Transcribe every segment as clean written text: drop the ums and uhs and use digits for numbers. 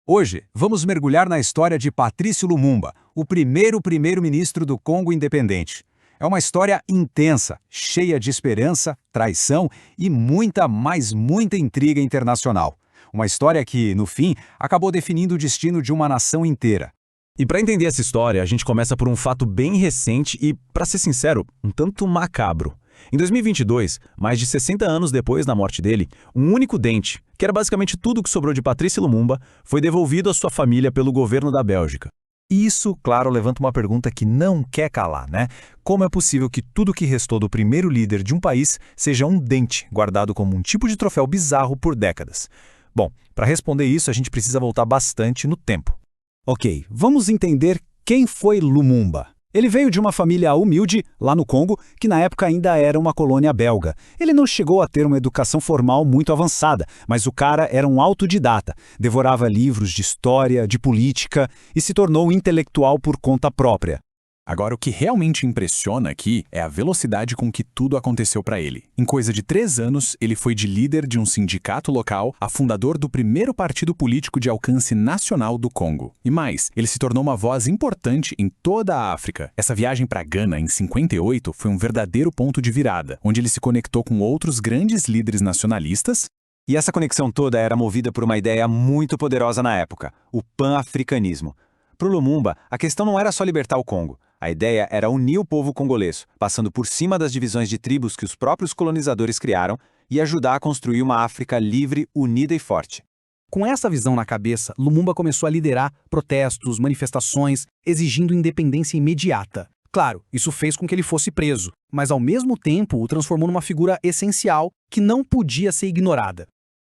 Hoje, vamos mergulhar na história de Patrice Lumumba, o primeiro primeiro-ministro do Congo independente. É uma história intensa, cheia de esperança, traição e muita, mas muita intriga internacional. Uma história que, no fim, acabou definindo o destino de uma nação inteira. E para entender essa história, a gente começa por um fato bem recente e, para ser sincero, um tanto macabro. Em 2022, mais de 60 anos depois da morte dele, um único dente, que era basicamente tudo que sobrou de Patrice Lumumba, foi devolvido à sua família pelo governo da Bélgica. E isso, claro, levanta uma pergunta que não quer calar, né? Como é possível que tudo que restou do primeiro líder de um país seja um dente, guardado como um tipo de troféu bizarro por décadas? Bom, para responder isso, a gente precisa voltar bastante no tempo. Ok, vamos entender quem foi Lumumba. Ele veio de uma família humilde, lá no Congo, que na época ainda era uma colônia belga. Ele não chegou a ter uma educação formal muito avançada, mas o cara era um autodidata, devorava livros de história, de política e se tornou um intelectual por conta própria. Agora, o que realmente impressiona aqui é a velocidade com que tudo aconteceu para ele. Em coisa de 3 anos, ele foi de líder de um sindicato local a fundador do primeiro partido político de alcance nacional do Congo. E mais, ele se tornou uma voz importante em toda a África. Essa viagem para Gana, em 58, foi um verdadeiro ponto de virada, onde ele se conectou com outros grandes líderes nacionalistas. E essa conexão toda era movida por uma ideia muito poderosa na época, o pan-africanismo. Para o Lumumba, a questão não era só libertar o Congo. A ideia era unir o povo congolês, passando por cima das divisões de tribos que os próprios colonizadores criaram e ajudar a construir uma África livre, unida e forte. Com essa visão na cabeça, Lumumba começou a liderar protestos, manifestações, exigindo independência imediata. Claro, isso fez com que ele fosse preso, mas ao mesmo tempo o transformou numa figura essencial que não podia ser ignorada.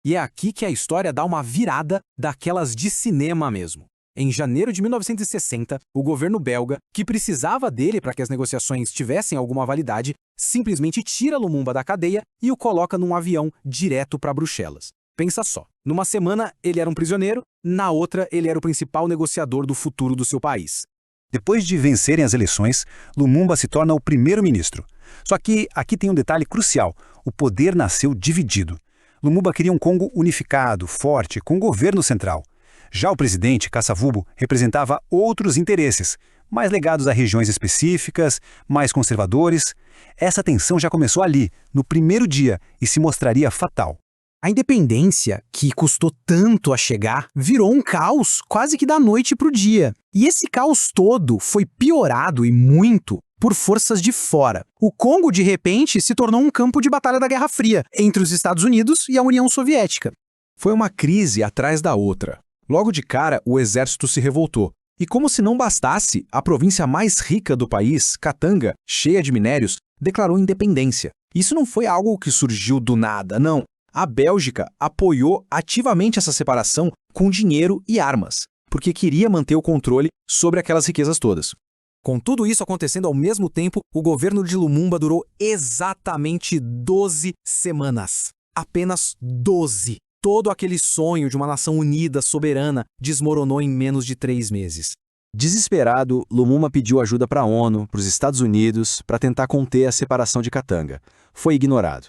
E é aqui que a história dá uma virada daquelas de cinema mesmo. Em janeiro de 1960, o governo belga, que precisava dele para que as negociações tivessem alguma validade, simplesmente tira Lumumba da cadeia e o coloca num avião direto para Bruxelas. Pensa só, numa semana ele era um prisioneiro, na outra ele era o principal negociador do futuro do seu país. Depois de vencerem as eleições, Lumumba se torna o primeiro-ministro. Só que aqui tem um detalhe crucial: o poder nasceu dividido. Lumumba queria um Congo unificado, forte, com governo central. Já o presidente, Kasavubu, representava outros interesses, mais ligados a regiões específicas, mais conservadores. Essa tensão já começou ali, no primeiro dia, e se mostraria fatal. A independência, que custou tanto a chegar, virou um caos quase que da noite para o dia. E esse caos todo foi piorado e muito por forças de fora. O Congo, de repente, se tornou um campo de batalha da Guerra Fria entre os Estados Unidos e a União Soviética. Foi uma crise atrás da outra. Logo de cara, o exército se revoltou. E como se não bastasse, a província mais rica do país, Katanga, cheia de minérios, declarou independência. Isso não foi algo que surgiu do nada, não. A Bélgica apoiou ativamente essa separação com dinheiro e armas, porque queria manter o controle sobre aquelas riquezas todas. Com tudo isso acontecendo ao mesmo tempo, o governo de Lumumba durou exatamente 12 semanas. Apenas 12. Todo aquele sonho de uma nação unida, soberana, desmoronou em menos de 3 meses. Desesperado, Lumumba pediu ajuda para a ONU, para os Estados Unidos, para tentar conter a separação de Katanga. Foi ignorado.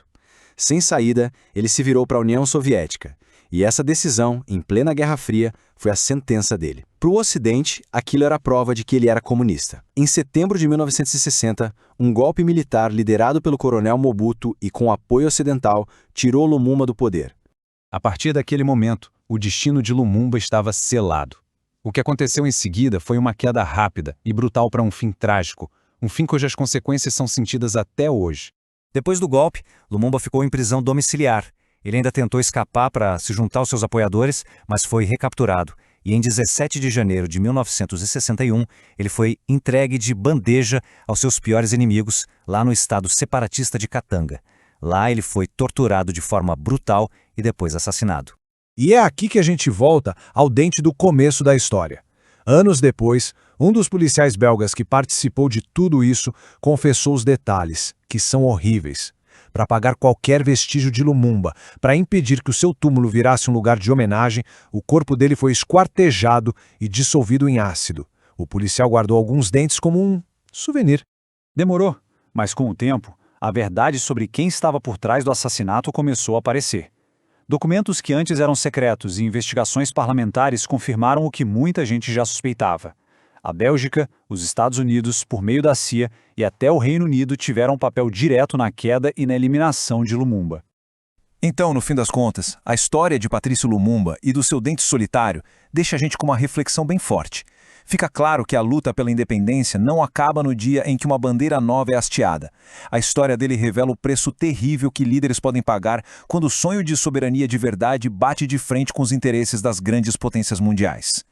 Sem saída, ele se virou para a União Soviética. E essa decisão, em plena Guerra Fria, foi a sentença dele. Para o Ocidente, aquilo era a prova de que ele era comunista. Em setembro de 1960, um golpe militar liderado pelo coronel Mobutu e com apoio ocidental tirou Lumumba do poder. A partir daquele momento, o destino de Lumumba estava selado. O que aconteceu em seguida foi uma queda rápida e brutal para um fim trágico, um fim cujas consequências são sentidas até hoje. Depois do golpe, Lumumba ficou em prisão domiciliar. Ele ainda tentou escapar para se juntar aos seus apoiadores, mas foi recapturado. E em 17 de janeiro de 1961, ele foi entregue de bandeja aos seus piores inimigos, lá no estado separatista de Katanga. Lá ele foi torturado de forma brutal e depois assassinado. E é aqui que a gente volta ao dente do começo da história. Anos depois, um dos policiais belgas que participou de tudo isso confessou os detalhes, que são horríveis. Para apagar qualquer vestígio de Lumumba, para impedir que o seu túmulo virasse um lugar de homenagem, o corpo dele foi esquartejado e dissolvido em ácido. O policial guardou alguns dentes como um souvenir. Demorou, mas com o tempo, a verdade sobre quem estava por trás do assassinato começou a aparecer. Documentos que antes eram secretos e investigações parlamentares confirmaram o que muita gente já suspeitava. A Bélgica, os Estados Unidos, por meio da CIA, e até o Reino Unido tiveram um papel direto na queda e na eliminação de Lumumba. Então, no fim das contas, a história de Patrício Lumumba e do seu dente solitário deixa a gente com uma reflexão bem forte. Fica claro que a luta pela independência não acaba no dia em que uma bandeira nova é hasteada. A história dele revela o preço terrível que líderes podem pagar quando o sonho de soberania de verdade bate de frente com os interesses das grandes potências mundiais.